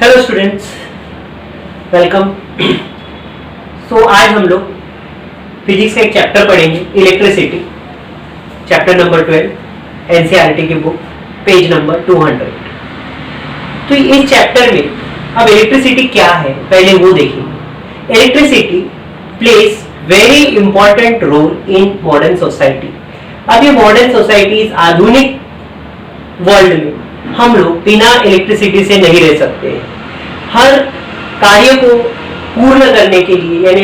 Hello students, welcome. आज हम लोग फिजिक्स का एक चैप्टर पढ़ेंगे, इलेक्ट्रिसिटी, चैप्टर नंबर 12, एनसीईआरटी की बुक, पेज नंबर 200। तो इस चैप्टर में अब इलेक्ट्रिसिटी क्या है पहले वो देखेंगे। Electricity plays very important role in modern society. अब ये मॉडर्न सोसाइटी, आधुनिक वर्ल्ड में हम लोग बिना इलेक्ट्रिसिटी से नहीं रह सकते हैं। हर कार्य को पूर्ण करने के लिए, यानी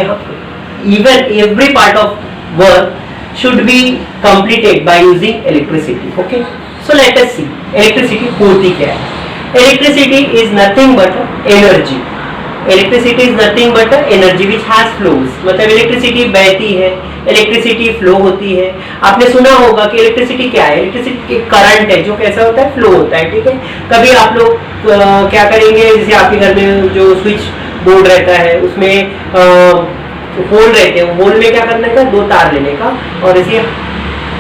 even every part of work should be completed by using electricity. Okay, so let us see electricity होती क्या है। Electricity is nothing but energy. Electricity is nothing but energy which has flows. मतलब इलेक्ट्रिसिटी बहती है, electricity flow होती है। आपने सुना होगा कि इलेक्ट्रिसिटी क्या है। इलेक्ट्रिसिटी करंट है जो कैसा होता है, फ्लो होता है। ठीक है, कभी आप लोग क्या करेंगे, जैसे आपके घर में जो स्विच बोर्ड रहता है उसमें होल रहते हैं, होल में क्या करने का, दो तार लेने का और इसे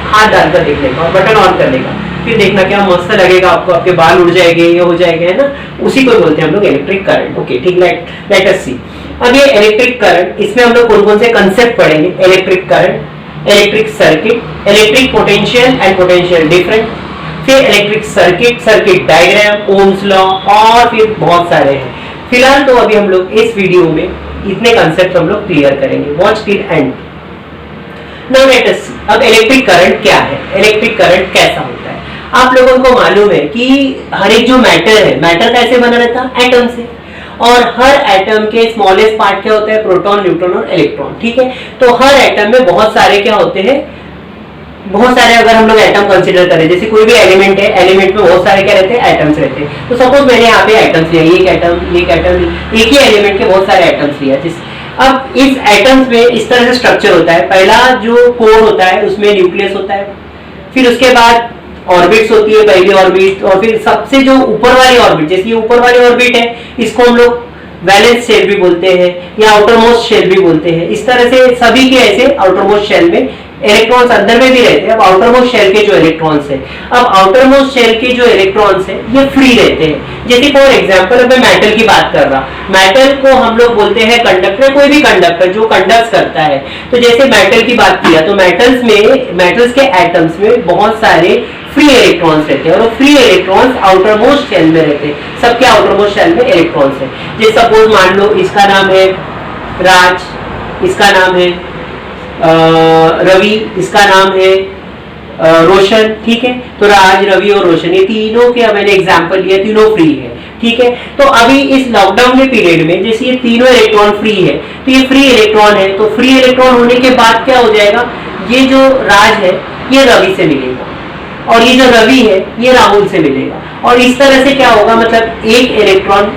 हाथ डालकर देखने का और बटन ऑन करने का, फिर देखना क्या मस्त लगेगा आपको, आपके बाल उड़ जाएंगे, ये हो जाएगा, है ना। उसी को बोलते हैं हम लोग इलेक्ट्रिक करंट। ओके, ठीक, लेट अस सी। अब ये इलेक्ट्रिक करंट, इसमें हम लोग कौन कौन से कंसेप्ट पढ़ेंगे। Electric current, electric circuit, electric potential and potential difference, फिर electric circuit, circuit diagram, Ohm's law और फिर बहुत सारे हैं। फिलहाल तो अभी हम लोग इस वीडियो में इतने कंसेप्ट हम लोग क्लियर करेंगे। Watch till end. Now let us see, अब इलेक्ट्रिक करंट क्या है, इलेक्ट्रिक करंट कैसा होता है। आप लोगों को मालूम है कि हर एक जो मैटर है, मैटर कैसे बना रहता है, एटम से। और हर एटम के स्मॉलेस्ट पार्ट क्या होता है, प्रोटॉन, न्यूट्रॉन और इलेक्ट्रॉन। ठीक है, तो हर एटम में बहुत सारे क्या होते हैं, बहुत सारे अगर हम लोग एटम कंसीडर करें, जैसे कोई भी एलिमेंट है, एलिमेंट में बहुत सारे क्या रहते हैं, एटम्स रहते हैं। तो सपोज मैंने यहाँ पे एटम्स लिया, एक एटम, एक ही एलिमेंट के बहुत सारे एटम्स लिया। अब इस एटम्स में इस तरह से स्ट्रक्चर होता है। पहला जो कोर होता है उसमें न्यूक्लियस होता है, फिर उसके बाद ऑर्बिट्स होती है, पहली ऑर्बिट, और फिर सबसे जो ऊपर वाली ऑर्बिट, जैसे ये ऊपर वाली ऑर्बिट है, इसको हम लोग वैलेंस शेल भी बोलते हैं या आउटर मोस्ट शेल भी बोलते हैं। इस तरह से सभी के ऐसे आउटर मोस्ट शेल में इलेक्ट्रॉन्स अंदर में भी रहते हैं। अब आउटर मोस्ट शेल के जो इलेक्ट्रॉन्स है, अब आउटर मोस्ट शेल के जो इलेक्ट्रॉन्स है ये फ्री रहते हैं। जैसे फॉर एग्जांपल अब मैं मेटल की बात कर रहा, मेटल को हम लोग बोलते हैं कंडक्टर, कोई भी कंडक्टर जो कंडक्ट करता है। तो जैसे मेटल की बात किया तो मेटल्स में, मेटल्स के एटम्स में बहुत सारे फ्री इलेक्ट्रॉन्स रहते हैं और free electrons outermost shell में रहते हैं। सबके आउटर मोस्ट शेल में इलेक्ट्रॉन्स है। जैसे सपोज मान लो इसका नाम है राज, इसका नाम है रवि, इसका नाम है रोशन। ठीक है, तो राज, रवि और रोशन, ये तीनों के मैंने एग्जांपल लिया, तीनों फ्री है। ठीक है, तो अभी इस लॉकडाउन के पीरियड में जैसे ये तीनों इलेक्ट्रॉन फ्री है, तो ये फ्री इलेक्ट्रॉन है, तो फ्री इलेक्ट्रॉन होने के बाद क्या हो जाएगा, ये जो राज है ये रवि से मिलेगा और ये जो रवि है ये राहुल से मिलेगा। और इस तरह से क्या होगा, मतलब एक इलेक्ट्रॉन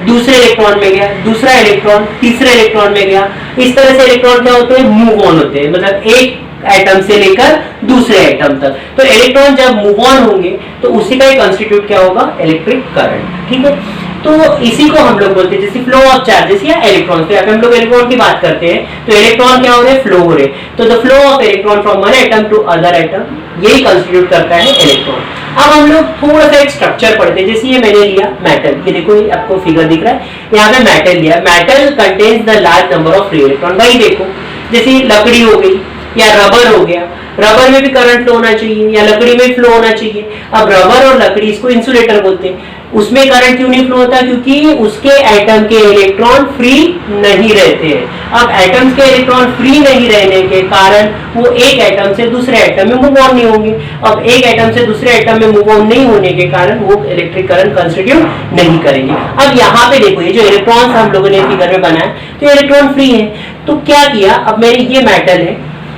दूसरे इलेक्ट्रॉन में गया, दूसरा इलेक्ट्रॉन तीसरे इलेक्ट्रॉन में गया। इस तरह से इलेक्ट्रॉन क्या होते हैं, मूव ऑन होते हैं, मतलब एक एटम से लेकर दूसरे एटम तक। तो इलेक्ट्रॉन जब मूव ऑन होंगे तो उसी का ही कंस्टिट्यूट क्या होगा, इलेक्ट्रिक करंट। ठीक है, तो इसी को हम लोग बोलते हैं जैसे फ्लो ऑफ चार्जेस या इलेक्ट्रॉन। तो यहाँ हम लोग इलेक्ट्रॉन की बात करते हैं तो इलेक्ट्रॉन क्या हो रहे हैं, फ्लो हो रहे। तो the flow of electron from one atom to other atom, यही कंस्टिट्यूट करता है इलेक्ट्रॉन। अब हम लोग थोड़ा सा एक स्ट्रक्चर पढ़ते हैं। जैसे ये मैंने लिया मेटल, ये देखो ये आपको फिगर दिख रहा है, यहाँ पे मेटल लिया। Metal contains the large number of free electron. वही देखो जैसे लकड़ी हो गई या रबर हो गया, रबर में भी करंट फ्लो होना चाहिए या लकड़ी में फ्लो होना चाहिए। अब रबर और लकड़ी, इसको इंसुलेटर बोलते हैं, उसमें करंट क्यों नहीं फ्लो होता, क्योंकि उसके एटम के इलेक्ट्रॉन फ्री नहीं रहते हैं। अब एटम्स के इलेक्ट्रॉन फ्री नहीं रहने के कारण वो एक एटम से दूसरे एटम में मूव ऑन नहीं होंगे। अब एक एटम से दूसरे एटम में मूव ऑन नहीं होने के कारण वो इलेक्ट्रिक करंट कंस्टिट्यूट नहीं करेंगे। अब यहाँ पे देखो ये जो इलेक्ट्रॉन हम लोगों ने फिगर में बनाया, तो इलेक्ट्रॉन फ्री है। तो क्या किया, अब मैंने ये मेटल है,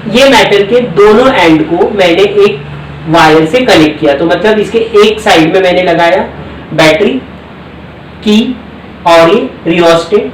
ये मेटल के दोनों एंड को मैंने एक वायर से कनेक्ट किया। तो मतलब इसके एक साइड में मैंने लगाया बैटरी की और ये रियोस्टेट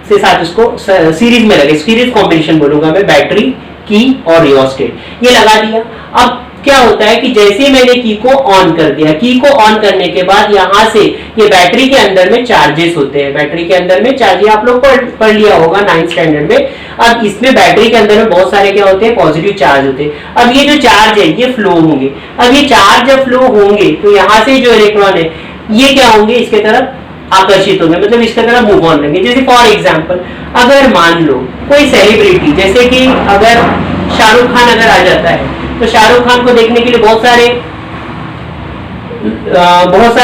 से साथ उसको सीरीज में लगे, सीरीज कॉम्बिनेशन बोलूंगा मैं, बैटरी की और रियोस्टेट ये लगा दिया। अब क्या होता है कि जैसे मैंने की को ऑन कर दिया, की को ऑन करने के बाद यहाँ से ये बैटरी के अंदर में चार्जेस होते हैं, बैटरी के अंदर में चार्ज आप लोग पढ़ लिया होगा 9th स्टैंडर्ड में। अब इसमें बैटरी के अंदर में बहुत सारे क्या होते हैं, पॉजिटिव चार्ज होते हैं। अब ये जो चार्ज है ये फ्लो होंगे। अब ये चार्ज जब फ्लो होंगे तो यहाँ से जो इलेक्ट्रॉन है ये क्या होंगे, इसके तरफ आकर्षित होंगे, मतलब इसके तरफ मूव ऑन रहेंगे। जैसे फॉर एग्जांपल अगर मान लो कोई सेलिब्रिटी, जैसे कि अगर शाहरुख खान अगर आ जाता है तो शाहरुख खान को देखने के लिए बहुत सारे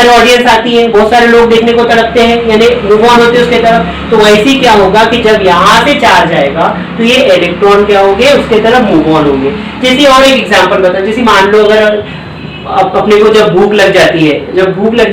ऑडियंस आती है, बहुत सारे लोग देखने को तड़पते हैं, यानी मूव ऑन होते हैं उसके तरफ। तो वैसे ही क्या होगा कि जब यहाँ से चार्ज आएगा तो ये इलेक्ट्रॉन क्या होंगे, उसके तरफ मूव ऑन होंगे। जैसे और एक एग्जांपल बता, जैसे मान लो अगर अपने को जब भूख लग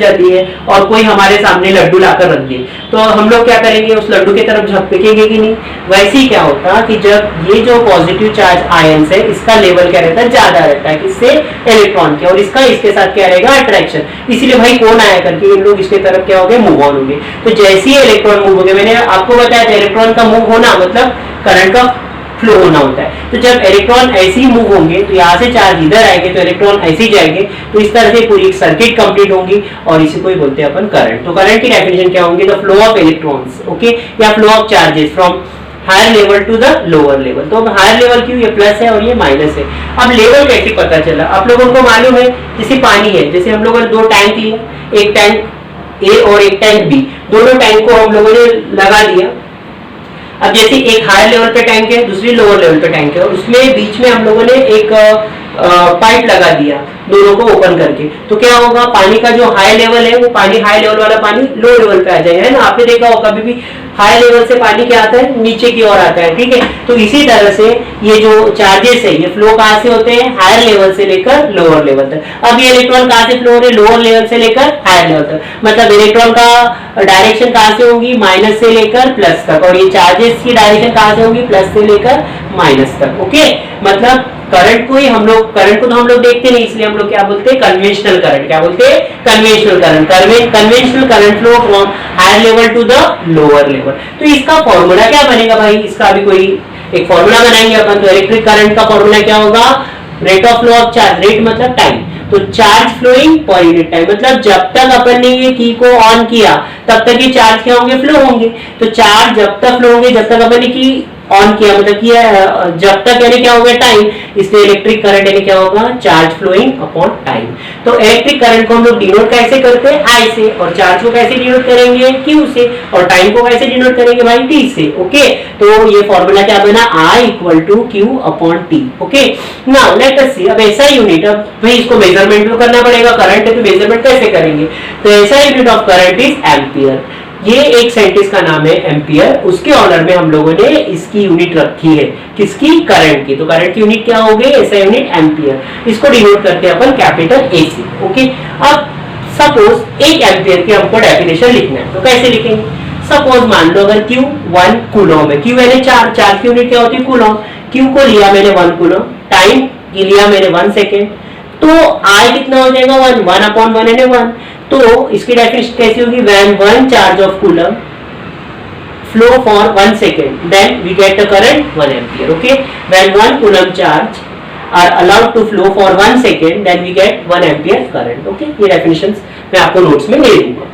जाती है और कोई हमारे सामने लड्डू लाकर रख दे, तो हम लोग क्या करेंगे, उस लड्डू की तरफ झपकेंगे कि नहीं। वैसे ही क्या होता कि जब ये जो पॉजिटिव चार्ज आयंस है इसका लेवल क्या रहता है, ज्यादा रहता है किससे, इलेक्ट्रॉन के, और इसके साथ क्या रहेगा, अट्रैक्शन। इसीलिए भाई कौन आया करके इन लोग इसके तरफ क्या हो गए, मूव ऑन होंगे। तो जैसे ही इलेक्ट्रॉन मूव हो गए, मैंने आपको बताया था इलेक्ट्रॉन का मूव होना मतलब करंट का फ्लो होना होता है। तो जब इलेक्ट्रॉन ऐसे ही मूव होंगे तो यहाँ से चार्ज इधर आएंगे तो इलेक्ट्रॉन ऐसे ही जाएंगे, तो इस तरह से पूरी एक सर्किट कंप्लीट होगी और इसी को ही बोलते हैं अपन करंट। तो करंट की डेफिनेशन क्या होंगी, the flow of electrons, okay, या flow of charges from higher level to the lower level. तो हायर लेवल क्यों, ये प्लस है और ये माइनस है। अब लेवल कैसे पता चला, आप लोगों को मालूम है, जैसे पानी है, जैसे हम लोगों ने दो टैंक लिया, एक टैंक ए और एक टैंक बी, दोनों टैंक को हम लोगों ने लगा दिया। अब जैसे एक हायर लेवल पे टैंक है, दूसरी लोअर लेवल पे टैंक है, और उसमें बीच में हम लोगों ने एक पाइप लगा दिया दोनों को ओपन करके, तो क्या होगा, पानी का जो हाई लेवल है वो पानी, हाई लेवल वाला पानी लो लेवल पे आ जाएगा, है ना। आपने देखा होगा कभी भी हाई लेवल से पानी क्या आता है, नीचे की ओर आता है, ठीक है। तो इसी तरह से ये जो चार्जेस है ये फ्लो कहाँ से होते हैं, हायर लेवल से लेकर लोअर लेवल तक। अब ये इलेक्ट्रॉन कहाँ से फ्लो हो रहे हैं, लोअर लेवल से लेकर हायर लेवल तक, मतलब इलेक्ट्रॉन का डायरेक्शन कहाँ से होगी, माइनस से लेकर प्लस तक, और ये चार्जेस की डायरेक्शन कहाँ से होगी, प्लस से लेकर माइनस तक, ओके। मतलब करंट को तो हम लोग देखते नहीं, इसलिए हम लोग क्या बोलते हैं, कन्वेंशनल करंट। क्या बोलते हैं, conventional current. Conventional current flow from higher level to the lower level. तो इसका फॉर्मूला क्या बनेगा भाई, इसका अभी कोई एक फॉर्मूला बनाएंगे अपन। तो इलेक्ट्रिक करंट का फॉर्मूला क्या होगा, rate of flow of charge, rate मतलब टाइम, तो चार्ज फ्लोइंग पर यूनिट टाइम, मतलब जब तक अपन ने ये की को ऑन किया तब तक ये चार्ज क्या होंगे, फ्लो होंगे। तो चार्ज जब तक फ्लो होंगे, जब तक अपन ने की ऑन किया, मतलब किया जब तक, यानी क्या होगा, टाइम। इसलिए इलेक्ट्रिक करंट यानी क्या होगा, चार्ज फ्लोइंग अपॉन टाइम। तो इलेक्ट्रिक करंट को हम लोग डिनोट कैसे करते हैं, आई से, और चार्ज को कैसे डिनोट करेंगे, क्यू से, और टाइम को कैसे डिनोट करेंगे भाई, टी से, ओके। तो ये फॉर्मूला क्या बना, I equal to Q upon T, okay. Now let us see, अब ऐसा यूनिट, अब भाई इसको मेजरमेंट तो करना पड़ेगा, करंट है तो मेजरमेंट कैसे करेंगे। तो ऐसा unit of current is ampere. ये एक साइंटिस्ट का नाम है एम्पियर, उसके ऑनर में हम लोगों ने इसकी यूनिट रखी है, किसकी, करंट की। तो करंट की यूनिट क्या हो गई, ऐसा यूनिट एम्पियर। इसको डिनोट करते हैं अपन कैपिटल ए से, ओके। अब सपोज एक एम्पियर की हमको डेफिनेशन लिखना है, तो कैसे लिखेंगे। सपोज मान लो अगर Q 1 कूलम है, Q यानी चार्ज की यूनिट क्या होती है, कूलम। Q को लिया मैंने 1 कूलम, टाइम की लिया मैंने 1 सेकेंड, तो I कितना हो जाएगा, 1 अपॉन 1 यानी 1। तो इसकी डेफिनेशन कैसी होगी, when 1 charge of coulomb flow for 1 second then we get the current 1 ampere, okay. When 1 coulomb charge are allowed to flow for 1 second then we get 1 ampere current, okay. ये definitions मैं आपको notes में दे दूंगा।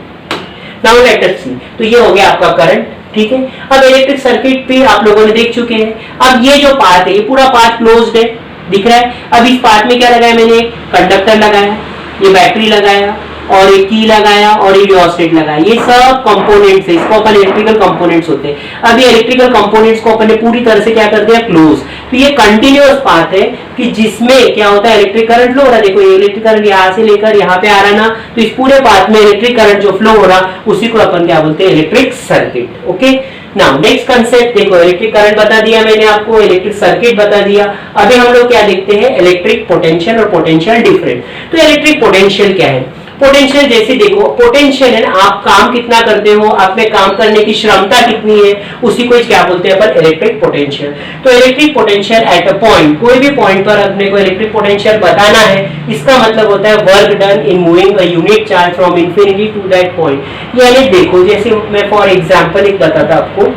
Now let us सी, तो ये हो गया आपका करंट, ठीक है। अब इलेक्ट्रिक सर्किट भी आप लोगों ने देख चुके हैं। अब ये जो पार्ट है, ये पूरा पार्ट क्लोज्ड है, दिख रहा है। अब इस पार्ट में क्या लगाया मैंने, कंडक्टर लगाया, ये बैटरी लगाया, और एक की लगाया, और ये रियोस्टेट लगाया। ये सब कंपोनेंट्स है, इसको अपन इलेक्ट्रिकल कंपोनेंट्स होते हैं। अब ये इलेक्ट्रिकल कंपोनेंट्स को अपन ने पूरी तरह से क्या कर दिया, क्लोज। तो ये कंटिन्यूअस पाथ है कि जिसमें क्या होता है, इलेक्ट्रिक करंट फ्लो हो रहा है। देखो ये इलेक्ट्रिक करंट यहाँ से लेकर यहाँ पे आ रहा ना, तो इस पूरे पाथ में इलेक्ट्रिक करंट जो फ्लो हो रहा उसी को अपन क्या बोलते हैं, electric circuit, okay. Now next concept देखो, इलेक्ट्रिक करंट बता दिया मैंने आपको, इलेक्ट्रिक सर्किट बता दिया। अभी हम लोग क्या देखते हैं, इलेक्ट्रिक पोटेंशियल और पोटेंशियल डिफरेंस। तो इलेक्ट्रिक पोटेंशियल क्या है, पोटेंशियल जैसे देखो, पोटेंशियल है ना, आप काम कितना करते हो, आप में काम करने की क्षमता कितनी है, उसी को क्या बोलते हैं अपन, इलेक्ट्रिक पोटेंशियल। तो electric potential at a point, कोई भी पॉइंट पर अपने को इलेक्ट्रिक पोटेंशियल बताना है, इसका मतलब होता है work done in moving a unit charge from infinity to that point. यानी देखो, जैसे मैं फॉर एग्जांपल एक बताता आपको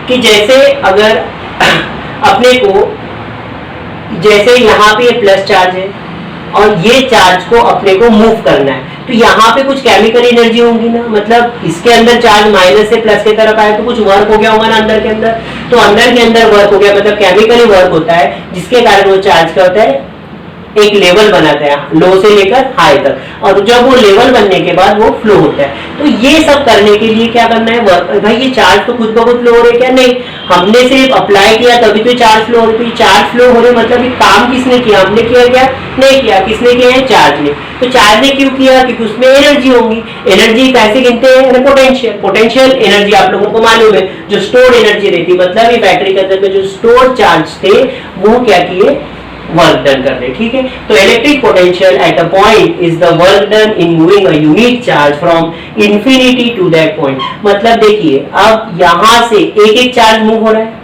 कि जैसे अगर अपने को, जैसे यहाँ पे प्लस चार्ज है और ये चार्ज को अपने को मूव करना है, तो यहाँ पे कुछ केमिकल एनर्जी होगी ना, मतलब इसके अंदर चार्ज माइनस से प्लस की तरफ आया तो कुछ वर्क हो गया होगा ना अंदर के अंदर। तो अंदर के अंदर वर्क हो गया, मतलब केमिकली वर्क होता है, जिसके कारण वो चार्ज क्या होता है, एक लेवल बनाता है लो से लेकर हाई तक, और जब वो लेवल बनने के बाद वो फ्लो होता है। तो ये सब करने के लिए क्या करना है वर्क। भाई ये चार्ज तो खुद ब खुद फ्लो हो रहे क्या, नहीं, हमने सिर्फ अप्लाई किया तभी तो चार्ज फ्लो हो रही। तो चार्ज फ्लो हो रहे मतलब ये काम किसने किया, हमने किया क्या, नहीं किया, किसने किया है, चार्ज ने। तो चार्ज ने क्यों किया, क्योंकि उसमें एनर्जी होगी। एनर्जी कैसे गिनते हैं, पोटेंशियल। पोटेंशियल एनर्जी आप लोगों को मालूम है, जो स्टोर्ड एनर्जी रहती, मतलब ये बैटरी के अंदर में जो स्टोर्ड चार्ज थे वो क्या किए, वर्क डन कर रहे। ठीक है, तो electric potential at a point is the work done in moving a unit charge from infinity to that point. मतलब देखिए अब यहां से एक एक चार्ज मूव हो रहा है।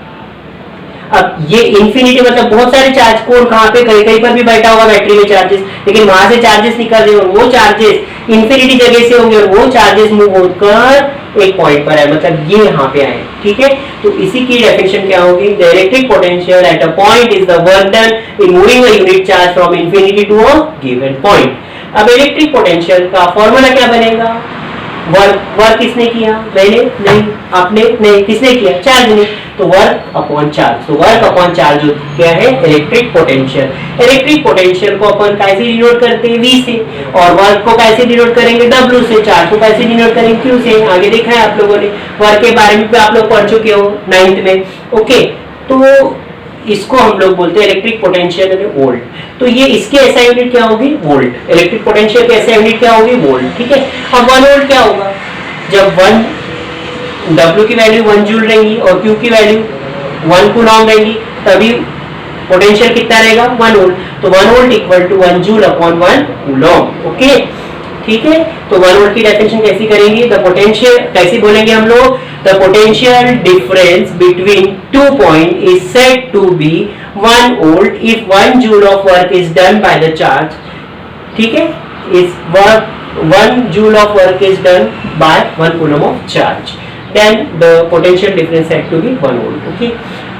अब ये इंफिनिटी मतलब बहुत सारे चार्ज, कौन कहां पे, कहीं कहीं पर भी बैठा होगा बैटरी में चार्जेस, लेकिन वहां से चार्जेस निकल रहे और वो चार्जेस इंफिनिटी जगह से होंगे और वो चार्जेस मूव होकर एक पॉइंट पर आए, मतलब ये यहाँ पे आए। ठीक है, तो इसी की डेफिनेशन क्या होगी, the electric potential at a point is the work done in moving a unit charge from infinity to a given point. अब इलेक्ट्रिक पोटेंशियल का फॉर्मूला क्या बनेगा, वर्क किसने किया, मैंने नहीं, आपने नहीं, किसने किया, चार्ज ने। तो वर्क अपॉन चार्ज, तो वर्क अपॉन चार्ज क्या है, इलेक्ट्रिक पोटेंशियल। इलेक्ट्रिक पोटेंशियल को अपन कैसे डिनोट करते हैं, V से, और वर्क को कैसे डिनोट करेंगे, W से। चार्ज को कैसे डिनोट करेंगे, Q से। आगे देखा है आप लोगों ने, वर्क के बारे में आप लोग पढ़ चुके हो 9th में। ओके, तो इसको हम लोग बोलते हैं इलेक्ट्रिक पोटेंशियल यानी वोल्ट। तो ये इसके ऐसा यूनिट क्या होगी, वोल्ट। इलेक्ट्रिक पोटेंशियल की ऐसा यूनिट क्या होगी, वोल्ट। ठीक है, अब 1 वोल्ट क्या होगा, जब 1 W की वैल्यू 1 जूल रहेगी और Q की वैल्यू 1 कूलॉम रहेगी, तभी पोटेंशियल कितना रहेगा, 1 वोल्ट। तो 1 volt equal to 1 joule upon 1 coulomb. Okay, ठीक है, तो 1 वोल्ट की डेफिनेशन कैसी करेंगे, द पोटेंशियल कैसे बोलेंगे हम लोग, the potential difference between 2 point is said to be 1 volt if 1 joule of work is done by the charge. ठीक है, is work 1 joule of work is done by 1 coulomb of charge, then the potential difference had to be 1 volt. Okay,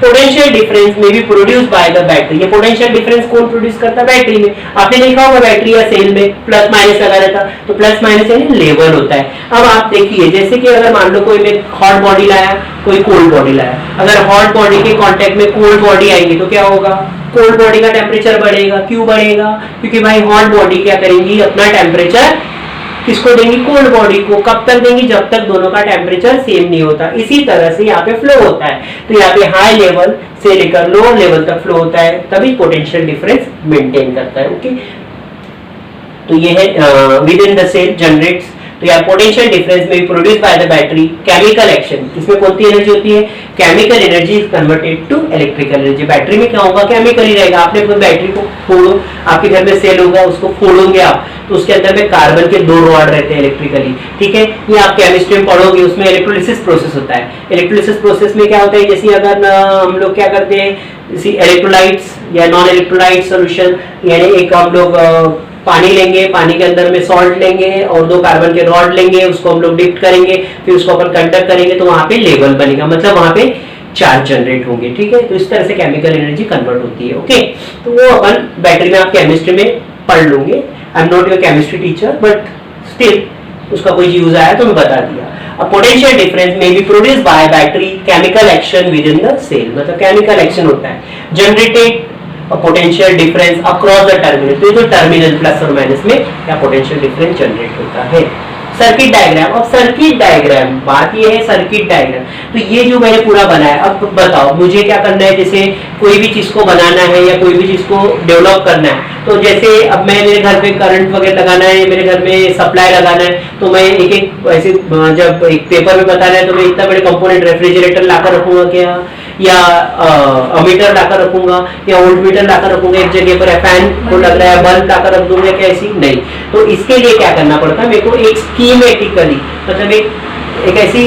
potential difference may be produced by the battery. ये potential difference कौन produce करता है, battery में। आपने देखा होगा battery या cell में प्लस माइनस लगा रहता, तो प्लस माइनस यानी लेवल होता है। अब आप देखिए, जैसे कि अगर मान लो कोई में हॉट बॉडी लाया, कोई कोल्ड बॉडी लाया, अगर हॉट बॉडी के कांटेक्ट में कोल्ड बॉडी आएंगी तो क्या होगा, कोल्ड बॉडी का टेम्परेचर बढ़ेगा। क्यों बढ़ेगा, क्योंकि भाई हॉट बॉडी क्या करेंगी, अपना टेम्परेचर किसको देंगी, कोल्ड बॉडी को। कब तक देंगी, जब तक दोनों का टेम्परेचर सेम नहीं होता। इसी तरह से यहाँ पे फ्लो होता है, तो यहाँ पे हाई लेवल से लेकर लोअर लेवल तक फ्लो होता है, तभी पोटेंशियल डिफरेंस मेंटेन करता है। ओके, तो ये है within the cell generates. तो यार पोटेंशियल डिफरेंस में produce by the battery chemical action, इसमें कौन सी एनर्जी होती है, chemical energy is converted to electrical energy. Battery में क्या होगा, केमिकल ही रहेगा। आपने अपनी बैटरी को फोड़ो, आपके घर में सेल होगा, उसको फोड़ोगे आप, तो उसके अंदर में कार्बन के 2 रॉड रहते हैं इलेक्ट्रिकली। ठीक है, ये आप केमिस्ट्री में पढ़ोगे, उसमें इलेक्ट्रोलिसिस प्रोसेस होता है। इलेक्ट्रोलिसिस प्रोसेस में क्या होता है, जैसे अगर हम लोग क्या करते हैं, जैसे इलेक्ट्रोलाइट्स या नॉन इलेक्ट्रोलाइट सोल्यूशन, यानी एक हम लोग पानी लेंगे, पानी के अंदर में सॉल्ट लेंगे और 2 कार्बन के रॉड लेंगे, उसको हम लोग डिप करेंगे, फिर उसको अपन कंडक्ट करेंगे, तो वहां पे लेवल बनेगा, मतलब वहां पे चार्ज जनरेट होंगे। ठीक है, तो इस तरह से केमिकल एनर्जी कन्वर्ट होती है। ओके, तो वो अपन बैटरी में आप केमिस्ट्री में पढ़ लोगे। I am not your chemistry teacher, but still उसका कोई यूज आया तो मैं बता दिया। अब पोटेंशियल डिफरेंस में be produce by battery chemical action within the cell, मतलब केमिकल एक्शन होता है, generated potential difference across the terminal. तो ये जो टर्मिनल प्लस और माइनस में क्या पोटेंशियल डिफरेंस जनरेट होता है। सर्किट डायग्राम, अब सर्किट डायग्राम, बात ये है सर्किट डायग्राम, तो ये जो मैंने पूरा बनाया, अब बताओ मुझे क्या करना है, जैसे कोई भी चीज को बनाना है या कोई भी चीज को डेवलप करना है, तो जैसे अब मैं मेरे घर पे करंट वगैरह लगाना है, मेरे घर में सप्लाई लगाना है, तो मैं एक एक ऐसे जब एक पेपर में बताना है तो मैं इतना बड़े कंपोनेंट रेफ्रिजरेटर लाकर रखूंगा क्या, या अमीटर लाकर रखूंगा, या वोल्ट मीटर लाकर रखूंगा एक जगह पर, फैन को लग रहा है बल्ब लाकर रख दूंगा क्या, ऐसी नहीं। तो इसके लिए क्या करना पड़ता है, मेरे को एक स्कीमेटिकली, मतलब एक ऐसी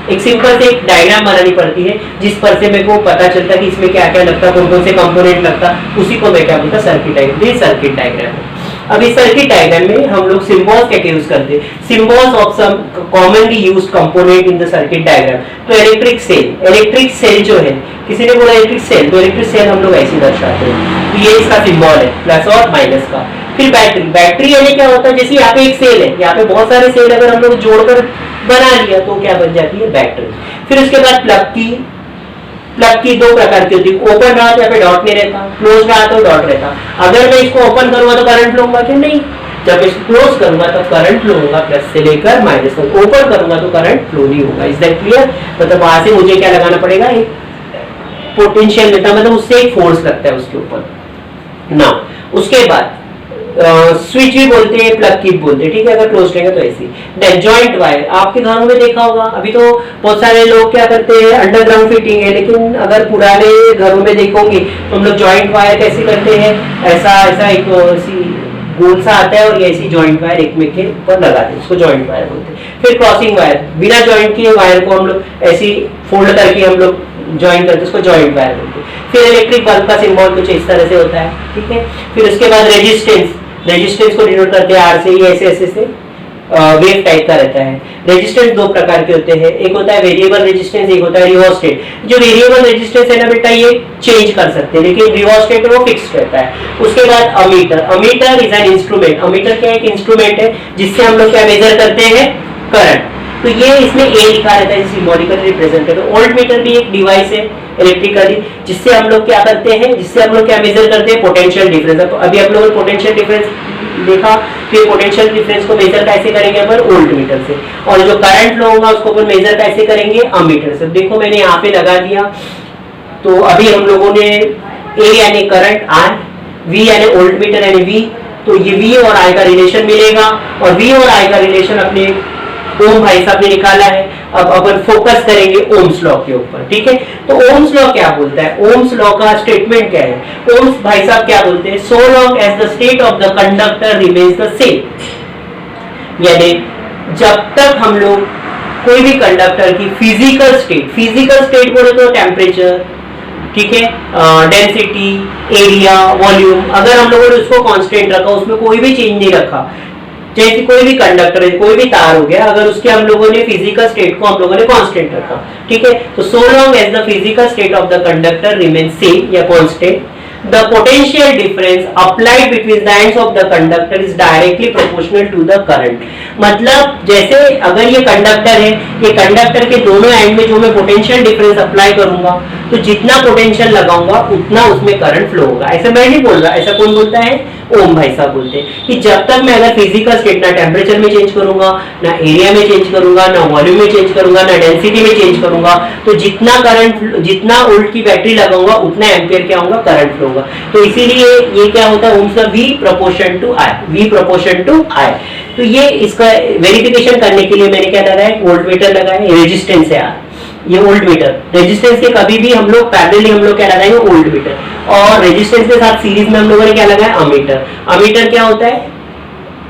एक सिंपल से एक डायग्राम बनानी पड़ती है, जिस पर से मेरे को पता चलता है कि इसमें क्या क्या लगता है, कौन कौन से कंपोनेंट लगता, उसी को मैं क्या बोलता, सर्किट डायग्राम। ये सर्किट डायग्राम है। अब इस सर्किट डायग्राम में हम लोग सिंबल्स क्या यूज करते हैं, symbols of some commonly used component in the circuit diagram. तो इलेक्ट्रिक सेल जो है, किसी ने बोला इलेक्ट्रिक सेल, तो इलेक्ट्रिक सेल हम लोग ऐसे दर्शाते हैं, तो ये इसका सिंबल है प्लस और माइनस का। फिर बैटरी यानी क्या होता है, जैसे यहाँ पे एक सेल है, यहाँ पे बहुत सारे सेल अगर हम लोग जोड़कर बना लिया तो क्या बन जाती है, बैटरी। फिर उसके बाद प्लग की प्लग की दो प्रकार की होती है, ओपन रहा तो यहाँ पे डॉट नहीं रहता, क्लोज रहा तो डॉट रहता। अगर मैं इसको ओपन करूंगा तो करंट फ्लो होगा कि नहीं, जब इसको क्लोज करूंगा तो करंट फ्लो होगा प्लस से लेकर माइनस तक, ओपन करूंगा तो करंट फ्लो नहीं होगा। Is that clear? मतलब वहां से मुझे क्या लगाना पड़ेगा, एक पोटेंशियल मिलता, मतलब उससे एक फोर्स लगता है उसके ऊपर ना। उसके बाद स्विच भी बोलते हैं, प्लग की बोलते हैं, ठीक है, अगर क्लोज रहेगा तो ऐसी। देन जॉइंट वायर, आपके घरों में देखा होगा, अभी तो बहुत सारे लोग क्या करते हैं अंडरग्राउंड फिटिंग है, लेकिन अगर पुराने घरों में देखोगे तो हम लोग जॉइंट वायर कैसे करते हैं, ऐसा ऐसा एक ऐसी गोल सा आता है और ये ऐसी जॉइंट वायर एक में के ऊपर लगाते हैं, उसको जॉइंट वायर बोलते हैं। फिर क्रॉसिंग वायर, बिना जॉइंट किए वायर को हम लोग ऐसी फोल्ड करके हम लोग ज्वाइन करते हैं, उसको जॉइंट वायर बोलते हैं। फिर इलेक्ट्रिक बल्ब का सिंबल कुछ इस तरह से होता है, ठीक है। फिर उसके बाद रेजिस्टेंस, रेजिस्टेंस को डिनोट करते हैं आर से, ये ऐसे ऐसे से वेव टाइप का रहता है। रेजिस्टेंस दो प्रकार के होते हैं, एक होता है वेरिएबल रेजिस्टेंस, एक होता है रिओस्टेट। जो वेरिएबल रेजिस्टेंस है ना बेटा, ये चेंज कर सकते हैं, लेकिन रिओस्टेट वो फिक्स्ड रहता है। उसके बाद ammeter, ammeter is an instrument, ammeter क्या एक इंस्ट्रूमेंट है जिससे हम लोग क्या मेजर करते हैं, करंट। तो ये इसमें ए लिखा रहता है, सिंबॉलिकली रिप्रेजेंट करते हैं। वोल्ट मीटर भी एक डिवाइस है इलेक्ट्रिकली, जिससे हम लोग क्या करते हैं, जिससे हम लोग क्या मेजर करते हैं, पोटेंशियल डिफरेंस। तो अभी आप लोगों ने पोटेंशियल डिफरेंस देखा, फिर पोटेंशियल डिफरेंस को मेजर कैसे करेंगे अपन, वोल्ट मीटर से। और जो करंट फ्लो होगा उसको अपन मेजर कैसे करेंगे, अमीटर से। देखो मैंने यहाँ पे लगा दिया, तो अभी हम लोगों ने ए यानी करंट आर, वी यानी वोल्ट मीटर यानी वी, तो ये वी और आई का रिलेशन मिलेगा, और वी और आई का रिलेशन अपने ओम भाई साहब ने निकाला है। अब अपन फोकस करेंगे ओम्स लॉ के ऊपर, ठीक है। तो ओम्स लॉ क्या बोलता है, ओम्स लॉ का स्टेटमेंट क्या है, ओम्स भाई साहब क्या बोलते हैं, so long as the state of the conductor remains the same, यानी जब तक हम लोग कोई भी कंडक्टर की फिजिकल स्टेट बोले तो टेम्परेचर, ठीक है, डेंसिटी, एरिया, वॉल्यूम, अगर हम लोगों ने उसको कांस्टेंट रखा, उसमें कोई भी चेंज नहीं रखा, जैसे कोई भी कंडक्टर है, कोई भी तार हो गया, अगर उसके हम लोगों ने फिजिकल स्टेट को हम लोगों ने कांस्टेंट रखा, ठीक है, तो so long as the physical state of the conductor remain same या constant, the potential difference applied between the ends of the conductor is directly proportional to the current. मतलब जैसे अगर ये कंडक्टर है, ये कंडक्टर के दोनों एंड में जो मैं पोटेंशियल डिफरेंस अप्लाई करूंगा, तो जितना पोटेंशियल लगाऊंगा उतना उसमें करंट फ्लो होगा। ऐसा मैं नहीं बोल रहा, ऐसा कौन बोलता है, ओम भाई साहब बोलते हैं कि जब तक मैं अगर फिजिकल स्टेट ना टेम्परेचर में चेंज करूंगा, ना एरिया में चेंज करूंगा, ना वॉल्यूम में चेंज करूंगा, ना डेंसिटी में चेंज करूंगा, तो जितना करंट, जितना वोल्ट की बैटरी लगाऊंगा उतना एम्पियर क्या होगा, करंट फ्लो होगा। तो इसीलिए ये क्या होता है, ओम्स का V proportion to I, V proportion to I। तो ये इसका वेरिफिकेशन करने के लिए मैंने क्या लगाया, वोल्ट मीटर लगाया, रेजिस्टेंस है R, ये वोल्ट मीटर। रेजिस्टेंस के कभी भी हम लोग पैरेलली हम लोग क्या लगाएंगे, वोल्ट मीटर, और रेजिस्टेंस के साथ सीरीज में हम लोगों ने क्या लगाया, अमीटर। अमीटर क्या होता है,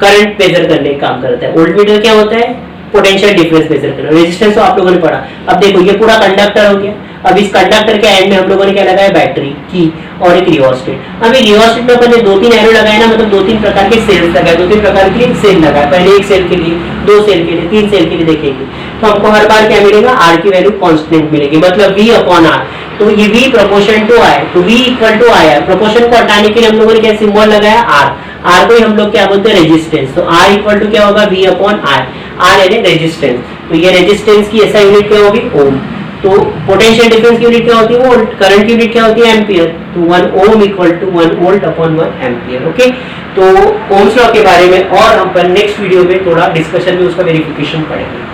करंट मेजर करने का काम करता है। वोल्ट मीटर क्या होता है, पोटेंशियल डिफरेंस मेजर करना। रेजिस्टेंस तो आप लोगों ने पढ़ा। अब देखो ये पूरा कंडक्टर हो गया, अब इस कंडक्टर के एंड में हम लोगों ने क्या लगाया, बैटरी की और एक रिओस्टेट। अब रिओस्टेट में अपन ने 2-3 एरो लगाए ना, मतलब 2-3 प्रकार के सेल्स लगाए, 2-3 प्रकार के सेल लगाए। पहले एक सेल के लिए, 2 सेल के लिए, 3 सेल के लिए देखेंगे, तो हमको हर बार क्या मिलेगा, आर की वैल्यू कांस्टेंट मिलेगी, मतलब V अपॉन आर। तो ये V प्रोपोर्शन टू I, तो V equal to I। Proportion को हटाने के लिए हम लोगों ने क्या सिंबल लगाया, R। R को ही हम लोग क्या बोलते हैं, रेजिस्टेंस। तो R इक्वल टू क्या होगा, V अपॉन I। R यानी रेजिस्टेंस, तो ये रेजिस्टेंस की ऐसा यूनिट क्या होगी, ओम। तो पोटेंशियल डिफरेंस की यूनिट क्या होती है, वोल्ट। करंट की यूनिट क्या होती है, एम्पियर। तो 1 ohm equal to 1 volt upon 1 ampere. Okay, तो ओम्स लॉ के बारे में और हम नेक्स्ट वीडियो में थोड़ा डिस्कशन में उसका वेरिफिकेशन पढ़ेंगे।